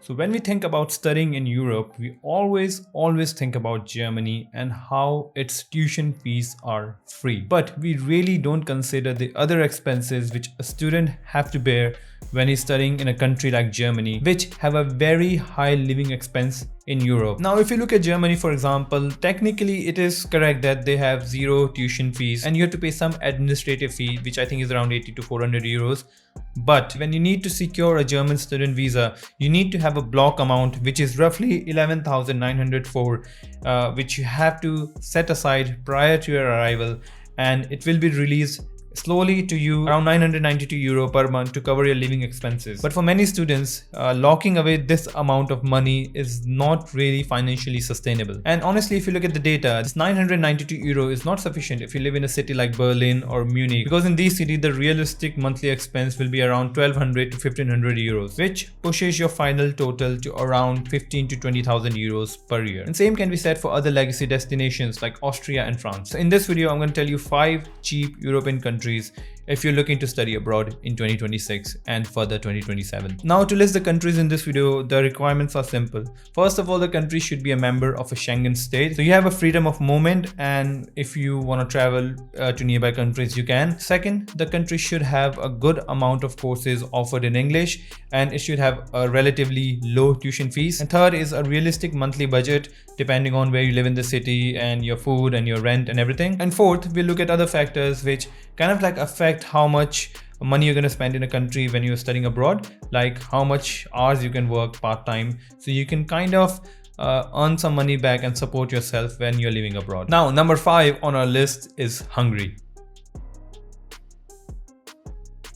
So when we think about studying in Europe, we always think about Germany and how its tuition fees are free. But we really don't consider the other expenses which a student have to bear when he's studying in a country like Germany, which have a very high living expense in Europe. Now, if you look at Germany, for example, technically it is correct that they have zero tuition fees and you have to pay some administrative fee, which I think is around 80 to 400 euros. But when you need to secure a German student visa, you need to have a block amount, which is roughly 11,904, which you have to set aside prior to your arrival, and it will be released slowly to you around 992 euro per month to cover your living expenses. But for many students, locking away this amount of money is not really financially sustainable. And honestly, if you look at the data, this 992 euro is not sufficient if you live in a city like Berlin or Munich, because in these cities the realistic monthly expense will be around 1200 to 1500 euros, which pushes your final total to around 15 to 20,000 euros per year. And same can be said for other legacy destinations like Austria and France. So in this video, I'm going to tell you 5 cheap European countries if you're looking to study abroad in 2026 and further 2027. Now, to list the countries in this video, the requirements are simple. First of all, the country should be a member of a Schengen state. So you have a freedom of movement, and if you want to travel to nearby countries, you can. Second, the country should have a good amount of courses offered in English, and it should have a relatively low tuition fees. And third is a realistic monthly budget depending on where you live in the city and your food and your rent and everything. And fourth, we'll look at other factors which kind of like affect how much money you're going to spend in a country when you're studying abroad, like how much hours you can work part-time, so you can kind of earn some money back and support yourself when you're living abroad. Now, number 5 on our list is Hungary.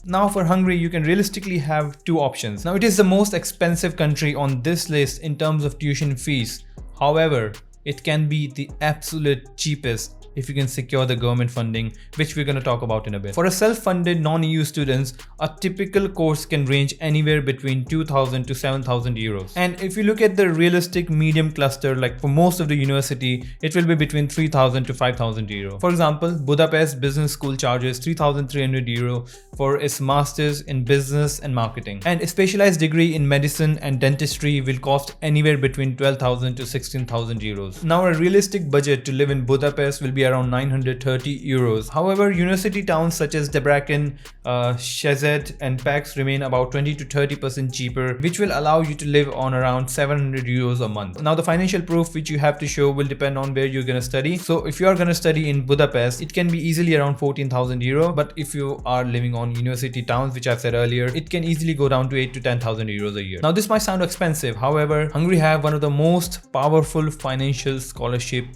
Now for Hungary, you can realistically have 2 options. Now, it is the most expensive country on this list in terms of tuition fees. However, it can be the absolute cheapest if you can secure the government funding, which we're going to talk about in a bit. For a self-funded non-EU students, a typical course can range anywhere between 2,000 to 7,000 euros. And if you look at the realistic medium cluster, like for most of the university, it will be between 3,000 to 5,000 euro. For example, Budapest Business School charges 3,300 euro for its masters in business and marketing. And a specialized degree in medicine and dentistry will cost anywhere between 12,000 to 16,000 euros. Now, a realistic budget to live in Budapest will be around 930 euros. However, university towns such as Debrecen, Szeged and Pécs remain about 20 to 30% cheaper, which will allow you to live on around 700 euros a month. Now, the financial proof which you have to show will depend on where you're going to study. So if you are going to study in Budapest, it can be easily around 14,000 euro. But if you are living on university towns, which I've said earlier, it can easily go down to 8 to 10,000 euros a year. Now, this might sound expensive. However, Hungary have one of the most powerful financial scholarship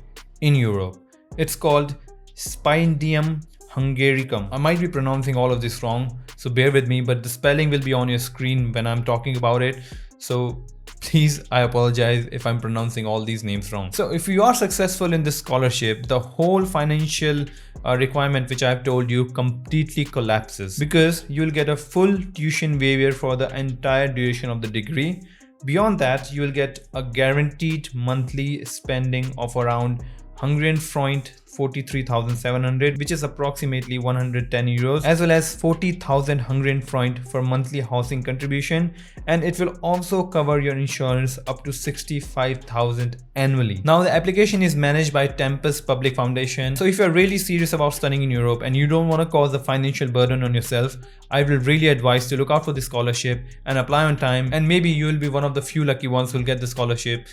in Europe. It's called Stipendium Hungaricum. I might be pronouncing all of this wrong, so bear with me, but the spelling will be on your screen when I'm talking about it. So please, I apologize if I'm pronouncing all these names wrong. So if you are successful in this scholarship, the whole financial requirement which I've told you completely collapses, because you'll get a full tuition waiver for the entire duration of the degree. Beyond that, you will get a guaranteed monthly spending of around Hungarian forint 43,700, which is approximately 110 euros, as well as 40,000 Hungarian forint for monthly housing contribution, and it will also cover your insurance up to 65,000 annually. Now, the application is managed by Tempus Public Foundation. So if you're really serious about studying in Europe and you don't want to cause a financial burden on yourself, I will really advise to look out for this scholarship and apply on time, and maybe you will be one of the few lucky ones who will get the scholarship.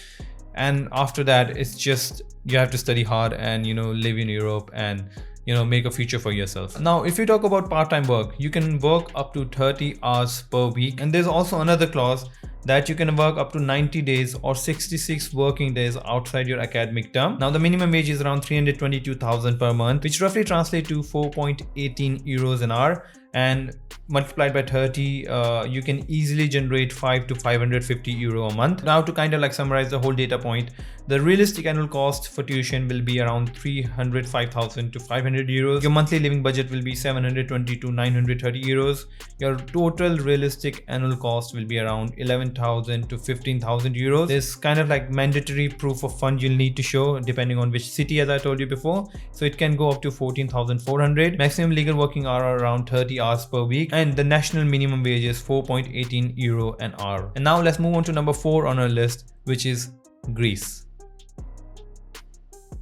And after that, it's just you have to study hard and live in Europe and make a future for yourself. Now, if you talk about part-time work, you can work up to 30 hours per week, and there's also another clause that you can work up to 90 days or 66 working days outside your academic term. Now, the minimum wage is around 322,000 per month, which roughly translates to 4.18 euros an hour, and multiplied by 30, you can easily generate 5 to 550 euro a month. Now, to kind of like summarize the whole data point, the realistic annual cost for tuition will be around 305,000 to 500 euros. Your monthly living budget will be 720 to 930 euros. Your total realistic annual cost will be around 11,000 to 15,000 euros. There's kind of like mandatory proof of fund you'll need to show depending on which city, as I told you before. So it can go up to 14,400. Maximum legal working hour around 30 hours hours per week, and the national minimum wage is 4.18 euro an hour. And now let's move on to number 4 on our list, which is Greece.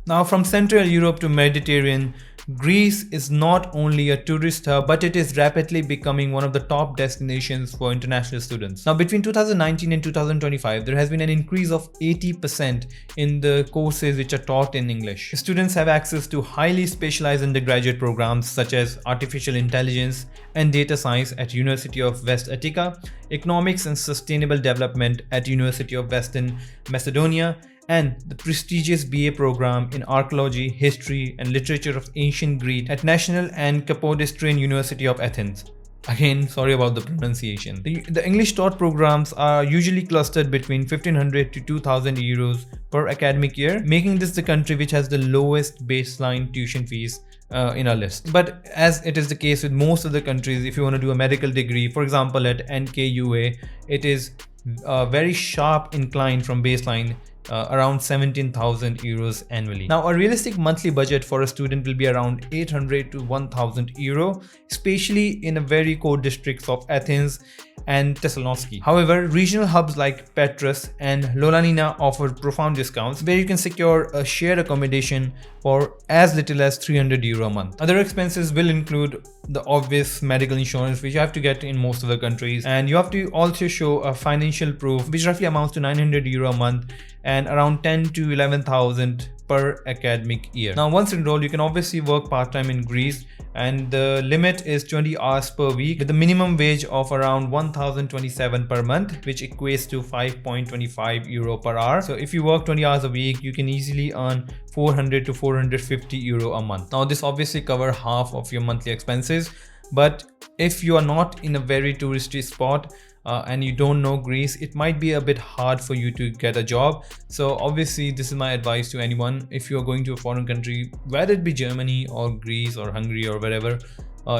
Now, from Central Europe to Mediterranean, Greece is not only a tourist hub, but it is rapidly becoming one of the top destinations for international students. Now, between 2019 and 2025, there has been an increase of 80% in the courses which are taught in English. Students have access to highly specialized undergraduate programs such as artificial intelligence and data science at University of West Attica, economics and sustainable development at University of Western Macedonia, and the prestigious BA program in Archaeology, History and Literature of Ancient Greece at National and Kapodistrian University of Athens. Again, sorry about the pronunciation. The English taught programs are usually clustered between 1500 to 2000 euros per academic year, making this the country which has the lowest baseline tuition fees in our list. But as it is the case with most of the countries, if you want to do a medical degree, for example at NKUA, it is very sharp incline from baseline, around 17,000 euros annually. Now, a realistic monthly budget for a student will be around 800 to 1,000 euro, especially in a very core districts of Athens and Thessaloniki. However, regional hubs like Patras and Ioannina offer profound discounts where you can secure a shared accommodation for as little as 300 euro a month. Other expenses will include the obvious medical insurance, which you have to get in most of the countries, and you have to also show a financial proof which roughly amounts to 900 euro a month and around 10 to 11,000 per academic year. Now, once enrolled, you can obviously work part-time in Greece, and the limit is 20 hours per week with the minimum wage of around 1,027 per month, which equates to 5.25 euro per hour. So if you work 20 hours a week, you can easily earn 400 to 450 euro a month. Now, this obviously covers half of your monthly expenses, but if you are not in a very touristy spot, and you don't know Greece, it might be a bit hard for you to get a job. So obviously, this is my advice to anyone. If you are going to a foreign country, whether it be Germany or Greece or Hungary or wherever,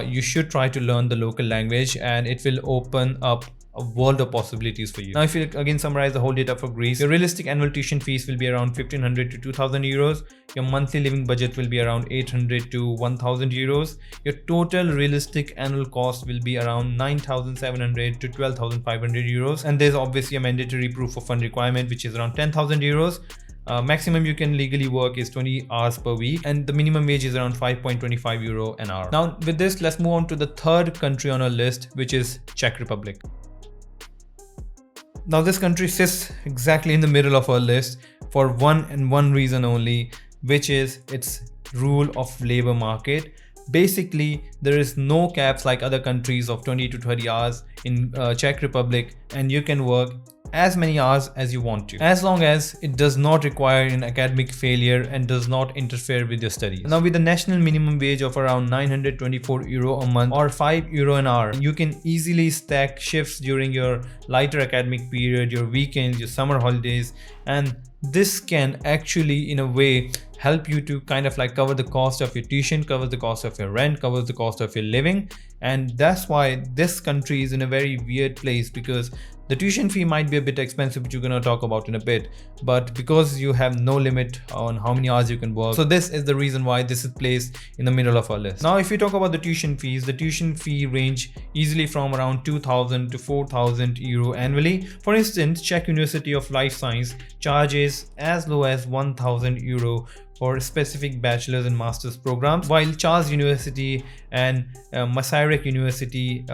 you should try to learn the local language, and it will open up a world of possibilities for you. Now, if you again summarize the whole data for Greece, your realistic annual tuition fees will be around 1,500 to 2,000 euros. Your monthly living budget will be around 800 to 1,000 euros. Your total realistic annual cost will be around 9,700 to 12,500 euros. And there's obviously a mandatory proof of fund requirement, which is around 10,000 euros. Maximum you can legally work is 20 hours per week, and the minimum wage is around 5.25 euro an hour. Now, with this, let's move on to the third country on our list, which is Czech Republic. Now, this country sits exactly in the middle of our list for one reason only, which is its rule of labor market. Basically, there is no caps like other countries of 20 to 30 hours in Czech Republic, and you can work as many hours as you want to, as long as it does not require an academic failure and does not interfere with your studies. Now, with the national minimum wage of around 924 euro a month or 5 euro an hour, you can easily stack shifts during your lighter academic period, your weekends, your summer holidays, and this can actually in a way help you to kind of like cover the cost of your tuition, cover the cost of your rent, cover the cost of your living. And that's why this country is in a very weird place, because the tuition fee might be a bit expensive, which you're going to talk about in a bit, but because you have no limit on how many hours you can work, so this is the reason why this is placed in the middle of our list. Now, if you talk about the tuition fees, the tuition fee range easily from around 2,000 to 4,000 euro annually. For instance, Czech University of Life Science charges as low as 1,000 euro for specific bachelor's and master's programs, while Charles University and Masaryk University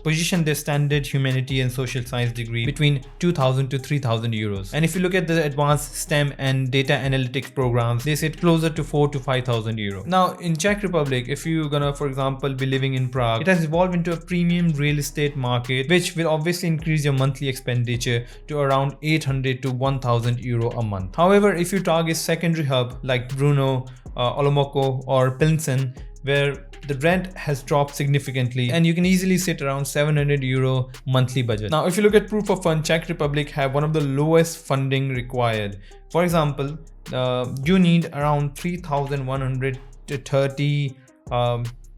position their standard humanity and social science degree between 2,000 to 3,000 euros. And if you look at the advanced STEM and data analytics programs, they sit closer to 4,000 to 5,000 euro. Now, in Czech Republic, if you're gonna, for example, be living in Prague, it has evolved into a premium real estate market, which will obviously increase your monthly expenditure to around 800 to 1,000 euro a month. However, if you target secondary hub like Brno, Olomouc or Pilsen, where the rent has dropped significantly and you can easily sit around 700 euro monthly budget. Now, if you look at proof of fund, Czech Republic have one of the lowest funding required. For example, you need around 3,130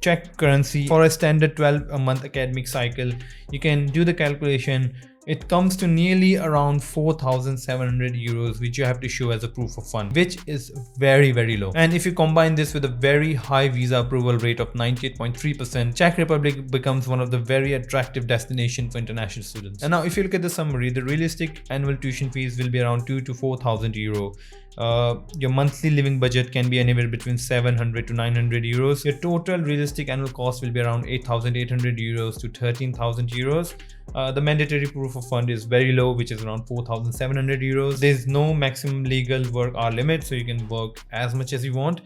Czech currency for a standard 12-month academic cycle. You can do the calculation. it comes to nearly around 4,700 euros, which you have to show as a proof of fund, which is very, very low. And if you combine this with a very high visa approval rate of 98.3%, Czech Republic becomes one of the very attractive destinations for international students. And now if you look at the summary, the realistic annual tuition fees will be around 2 to 4,000 euro. Your monthly living budget can be anywhere between 700 to 900 euros. Your total realistic annual cost will be around 8,800 euros to 13,000 euros. The mandatory proof of fund is very low, which is around 4,700 euros. There's no maximum legal work hour limit, so you can work as much as you want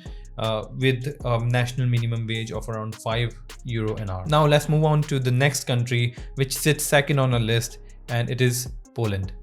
with a national minimum wage of around €5 an hour. Now let's move on to the next country, which sits second on our list, and it is Poland.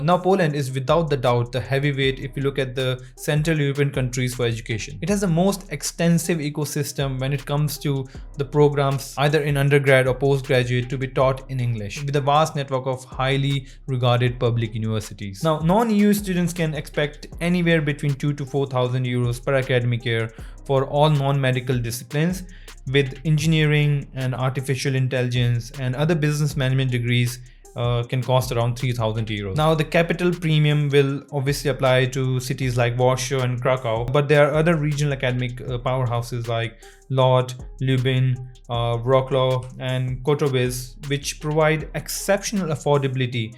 Now Poland is without the doubt the heavyweight if you look at the Central European countries for education. It has the most extensive ecosystem when it comes to the programs either in undergrad or postgraduate to be taught in English, with a vast network of highly regarded public universities. Now non-EU students can expect anywhere between 2 to 4,000 euros per academic year for all non-medical disciplines, with engineering and artificial intelligence and other business management degrees can cost around 3,000 euros. Now the capital premium will obviously apply to cities like Warsaw and Krakow, but there are other regional academic powerhouses like Lodz, Lublin, Wrocław and Katowice, which provide exceptional affordability,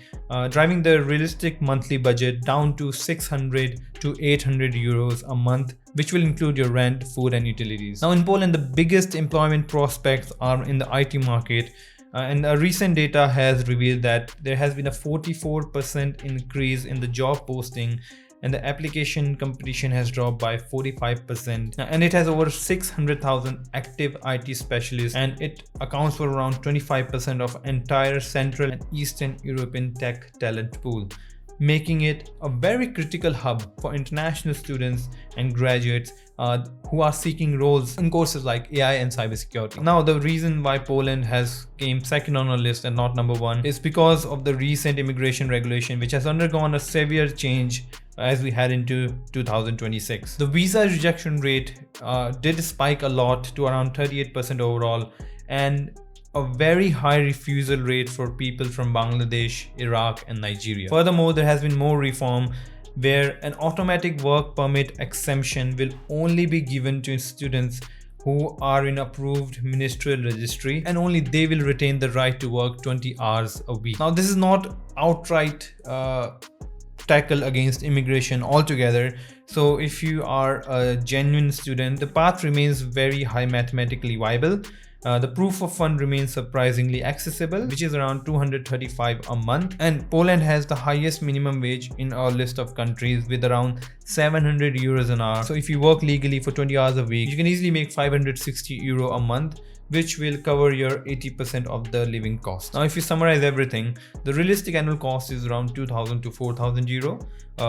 driving the realistic monthly budget down to 600 to 800 euros a month, which will include your rent, food and utilities. Now in Poland, the biggest employment prospects are in the IT market. And recent data has revealed that there has been a 44% increase in the job posting, and the application competition has dropped by 45%. And it has over 600,000 active IT specialists, and it accounts for around 25% of entire Central and Eastern European tech talent pool, making it a very critical hub for international students and graduates who are seeking roles in courses like AI and cybersecurity. Now, the reason why Poland has came second on our list and not number one is because of the recent immigration regulation, which has undergone a severe change as we head into 2026. The visa rejection rate did spike a lot to around 38% overall, and a very high refusal rate for people from Bangladesh, Iraq and Nigeria. Furthermore, there has been more reform where an automatic work permit exemption will only be given to students who are in approved ministerial registry, and only they will retain the right to work 20 hours a week. Now, this is not outright tackle against immigration altogether. So if you are a genuine student, the path remains very high mathematically viable. The proof of fund remains surprisingly accessible, which is around 235 a month, and Poland has the highest minimum wage in our list of countries with around 700 euros an hour. So if you work legally for 20 hours a week, you can easily make 560 euro a month, which will cover your 80% of the living cost. Now if you summarize everything, the realistic annual cost is around 2,000 to 4,000 euro.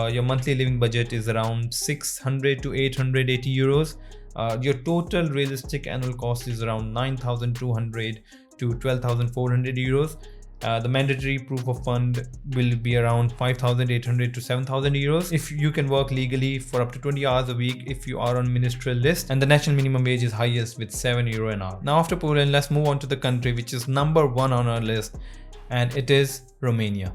Your monthly living budget is around 600 to 880 euros. Your total realistic annual cost is around 9,200 to 12,400 euros. The mandatory proof of fund will be around 5,800 to 7,000 euros if you can work legally for up to 20 hours a week if you are on ministerial list, and the national minimum wage is highest with €7 an hour. Now after Poland, let's move on to the country which is number one on our list, and it is Romania.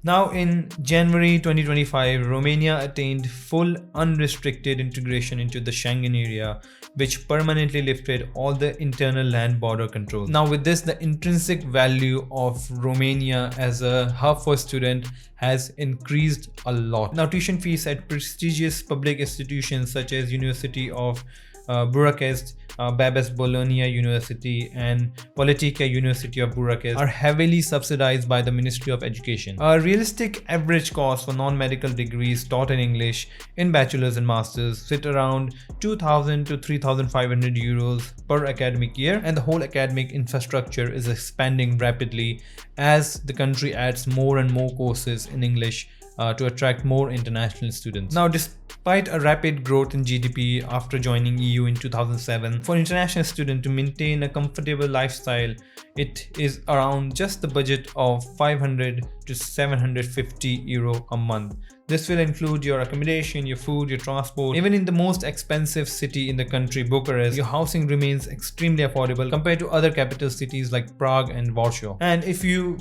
Now in January 2025, Romania attained full unrestricted integration into the Schengen area, which permanently lifted all the internal land border controls. Now with this, the intrinsic value of Romania as a hub for students has increased a lot. Now tuition fees at prestigious public institutions such as University of Bucharest, Babes Bologna University and Politica University of Bucharest are heavily subsidized by the Ministry of Education. A realistic average cost for non-medical degrees taught in English in bachelor's and master's sit around 2,000 to 3,500 euros per academic year, and the whole academic infrastructure is expanding rapidly as the country adds more and more courses in English to attract more international students. Now, despite a rapid growth in GDP after joining EU in 2007, for international students to maintain a comfortable lifestyle, it is around just the budget of 500 to 750 euro a month. This will include your accommodation, your food, your transport. Even in the most expensive city in the country, Bucharest, your housing remains extremely affordable compared to other capital cities like Prague and Warsaw. And if you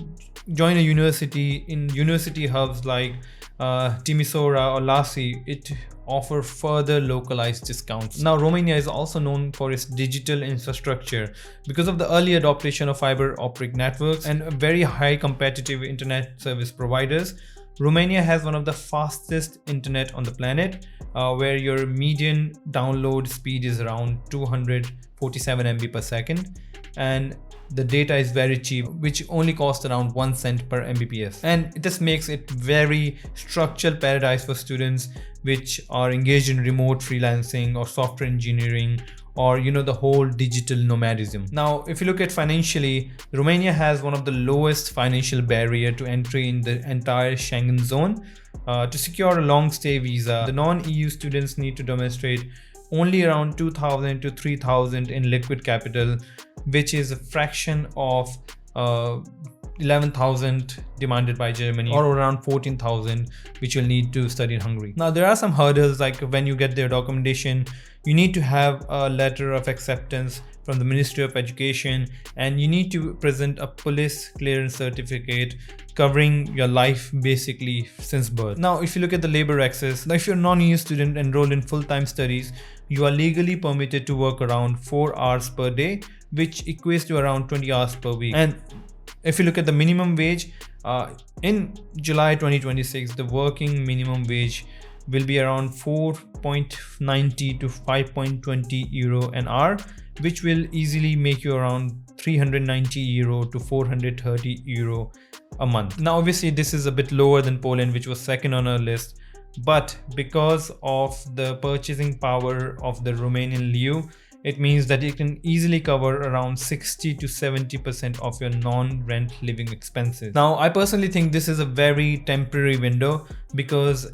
join a university in university hubs like Timisoara or Lasi, it offer further localized discounts. Now, Romania is also known for its digital infrastructure because of the early adoption of fiber optic networks and very high competitive internet service providers. Romania has one of the fastest internet on the planet, where your median download speed is around 247 MB per second, and the data is very cheap, which only costs around 1 cent per Mbps. And this makes it very structural paradise for students which are engaged in remote freelancing or software engineering, or the whole digital nomadism. Now, if you look at financially, Romania has one of the lowest financial barrier to entry in the entire Schengen zone. To secure a long stay visa, the non-EU students need to demonstrate only around 2,000 to 3,000 in liquid capital, which is a fraction of 11,000 demanded by Germany, or around 14,000 which you'll need to study in Hungary. Now, there are some hurdles, like when you get their documentation, you need to have a letter of acceptance from the Ministry of Education, and you need to present a police clearance certificate covering your life basically since birth. Now, if you look at the labor access, now if you're a non-EU student enrolled in full-time studies, you are legally permitted to work around 4 hours per day, which equates to around 20 hours per week. And if you look at the minimum wage, in July 2026, the working minimum wage will be around 4.90 to 5.20 euro an hour, which will easily make you around 390 euro to 430 euro a month. Now, obviously, this is a bit lower than Poland, which was second on our list, but because of the purchasing power of the Romanian leu, it means that it can easily cover around 60 to 70% of your non-rent living expenses. Now, I personally think this is a very temporary window, because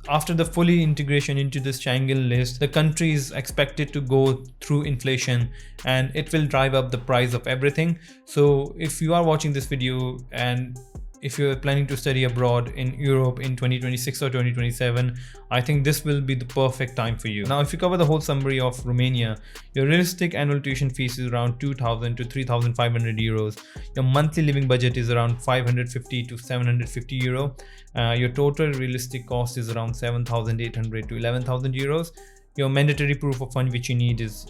after the fully integration into this Schengen list, the country is expected to go through inflation and it will drive up the price of everything. So if you are watching this video and if you're planning to study abroad in Europe in 2026 or 2027, I think this will be the perfect time for you. Now, if you cover the whole summary of Romania, your realistic annual tuition fees is around 2,000 to 3,500 euros. Your monthly living budget is around 550 to 750 euro. Your total realistic cost is around 7,800 to 11,000 euros. Your mandatory proof of fund which you need is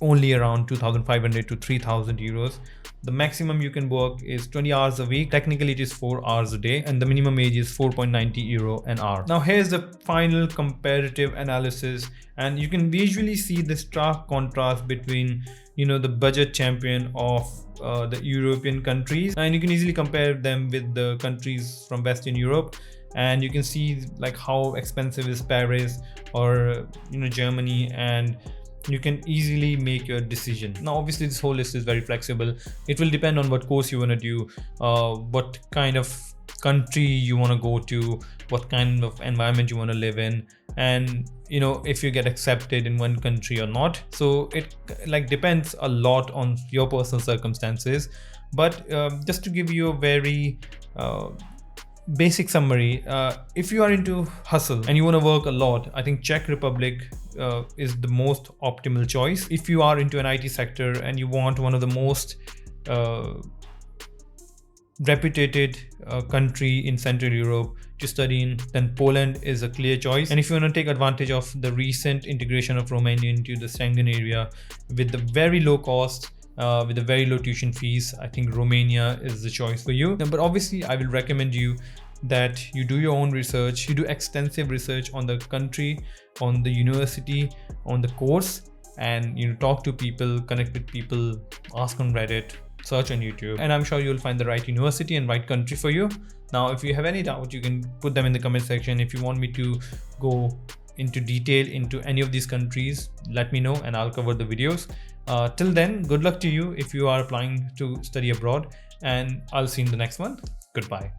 only around 2,500 to 3,000 euros. The maximum you can work is 20 hours a week. Technically, it is 4 hours a day, and the minimum wage is 4.90 euro an hour. Now, here's the final comparative analysis, and you can visually see the stark contrast between the budget champion of the European countries, and you can easily compare them with the countries from Western Europe, and you can see like how expensive is Paris or Germany, and you can easily make your decision. Now, obviously, this whole list is very flexible. It will depend on what course you want to do, what kind of country you want to go to, what kind of environment you want to live in, and if you get accepted in one country or not. So it depends a lot on your personal circumstances. But just to give you a very basic summary, if you are into hustle and you want to work a lot, I think Czech Republic is the most optimal choice. If you are into an IT sector and you want one of the most reputed country in Central Europe to study in, then Poland is a clear choice. And if you want to take advantage of the recent integration of Romania into the Schengen area with the very low cost, with the very low tuition fees, I think Romania is the choice for you. But obviously, I will recommend you that you do your own research, you do extensive research on the country, on the university, on the course, and talk to people, connect with people, ask on Reddit, search on YouTube, and I'm sure you'll find the right university and right country for you. Now, if you have any doubt, you can put them in the comment section. If you want me to go into detail into any of these countries, let me know and I'll cover the videos. Till then, good luck to you if you are applying to study abroad, and I'll see you in the next one. Goodbye.